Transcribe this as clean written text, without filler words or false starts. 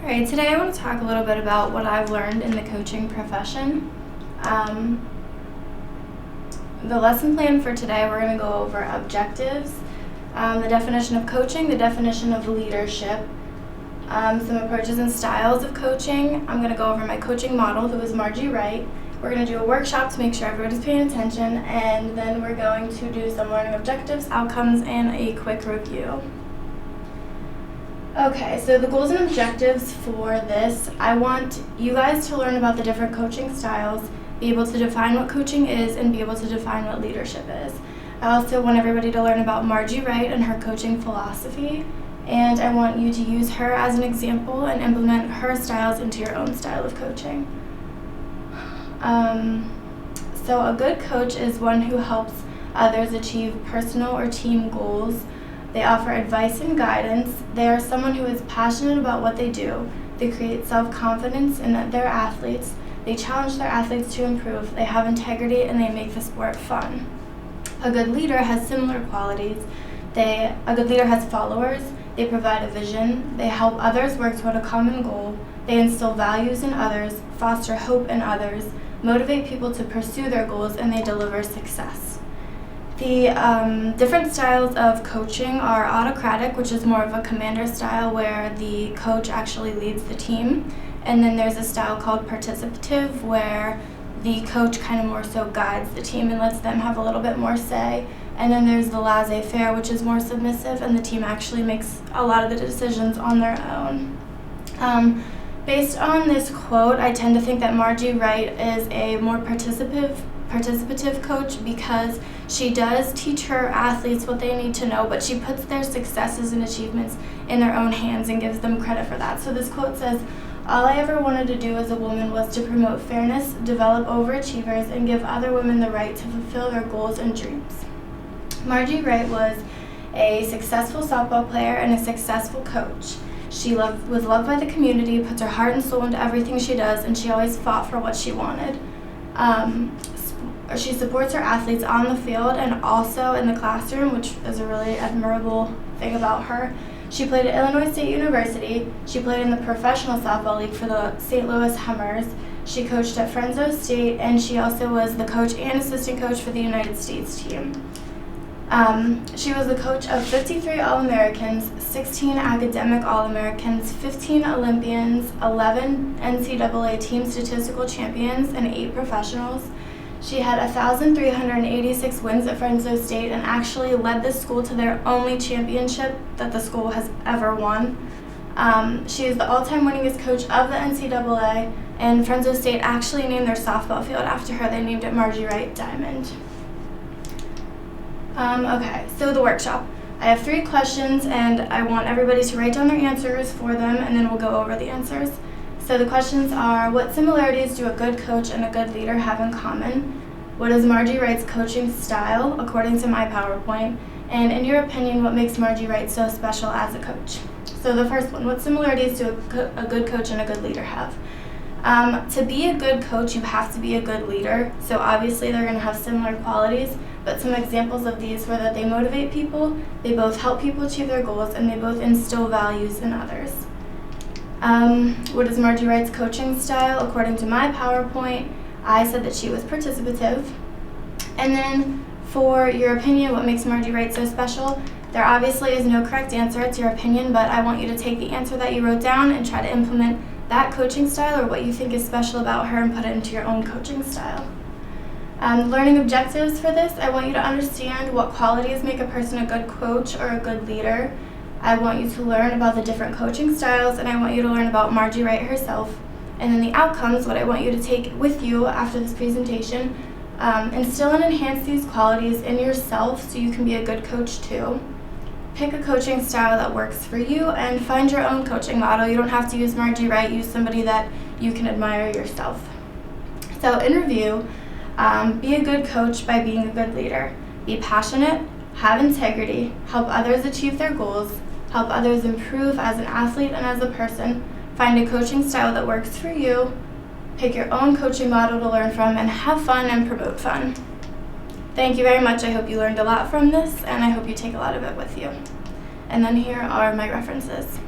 Alright, today I want to talk a little bit about what I've learned in the coaching profession. The lesson plan for today, we're going to go over objectives, the definition of coaching, the definition of leadership, some approaches and styles of coaching. I'm going to go over my coaching model, who is Margie Wright. We're going to do a workshop to make sure everybody's paying attention, and then we're going to do some learning objectives, outcomes, and a quick review. Okay, so the goals and objectives for this, I want you guys to learn about the different coaching styles, be able to define what coaching is, and be able to define what leadership is. I also want everybody to learn about Margie Wright and her coaching philosophy, and I want you to use her as an example and implement her styles into your own style of coaching. So a good coach is one who helps others achieve personal or team goals. They offer advice and guidance. They are someone who is passionate about what they do. They create self-confidence in their athletes. They challenge their athletes to improve. They have integrity, and they make the sport fun. A good leader has similar qualities. A good leader has followers. They provide a vision. They help others work toward a common goal. They instill values in others, foster hope in others, motivate people to pursue their goals, and they deliver success. The different styles of coaching are autocratic, which is more of a commander style where the coach actually leads the team. And then there's a style called participative where the coach kind of more so guides the team and lets them have a little bit more say. And then there's the laissez-faire, which is more submissive, and the team actually makes a lot of the decisions on their own. Based on this quote, I tend to think that Margie Wright is a more participative coach because she does teach her athletes what they need to know, but she puts their successes and achievements in their own hands and gives them credit for that. So this quote says, "All I ever wanted to do as a woman was to promote fairness, develop overachievers, and give other women the right to fulfill their goals and dreams." Margie Wright was a successful softball player and a successful coach. She was loved by the community, puts her heart and soul into everything she does, and she always fought for what she wanted. She supports her athletes on the field and also in the classroom, which is a really admirable thing about her. She played at Illinois State University. She played in the professional softball league for the St. Louis Hummers. She coached at Fresno State, and she also was the coach and assistant coach for the United States team. She was the coach of 53 All-Americans, 16 academic All-Americans, 15 Olympians, 11 NCAA team statistical champions, and 8 professionals. She had 1,386 wins at Fresno State and actually led the school to their only championship that the school has ever won. She is the all-time winningest coach of the NCAA, and Fresno State actually named their softball field after her. They named it Margie Wright Diamond. Okay, so the workshop. I have 3 questions, and I want everybody to write down their answers for them, and then we'll go over the answers. So the questions are, what similarities do a good coach and a good leader have in common? What is Margie Wright's coaching style, according to my PowerPoint? And in your opinion, what makes Margie Wright so special as a coach? So the first one, what similarities do a good coach and a good leader have? To be a good coach, you have to be a good leader. So obviously they're going to have similar qualities, but some examples of these were that they motivate people, they both help people achieve their goals, and they both instill values in others. What is Margie Wright's coaching style? According to my PowerPoint, I said that she was participative. And then for your opinion, what makes Margie Wright so special? There obviously is no correct answer, it's your opinion, but I want you to take the answer that you wrote down and try to implement that coaching style or what you think is special about her and put it into your own coaching style. Learning objectives for this, I want you to understand what qualities make a person a good coach or a good leader. I want you to learn about the different coaching styles, and I want you to learn about Margie Wright herself. And then the outcomes, what I want you to take with you after this presentation, instill and enhance these qualities in yourself so you can be a good coach too. Pick a coaching style that works for you and find your own coaching model. You don't have to use Margie Wright, use somebody that you can admire yourself. So in review, be a good coach by being a good leader. Be passionate, have integrity, help others achieve their goals, help others improve as an athlete and as a person, find a coaching style that works for you, pick your own coaching model to learn from, and have fun and promote fun. Thank you very much. I hope you learned a lot from this, and I hope you take a lot of it with you. And then here are my references.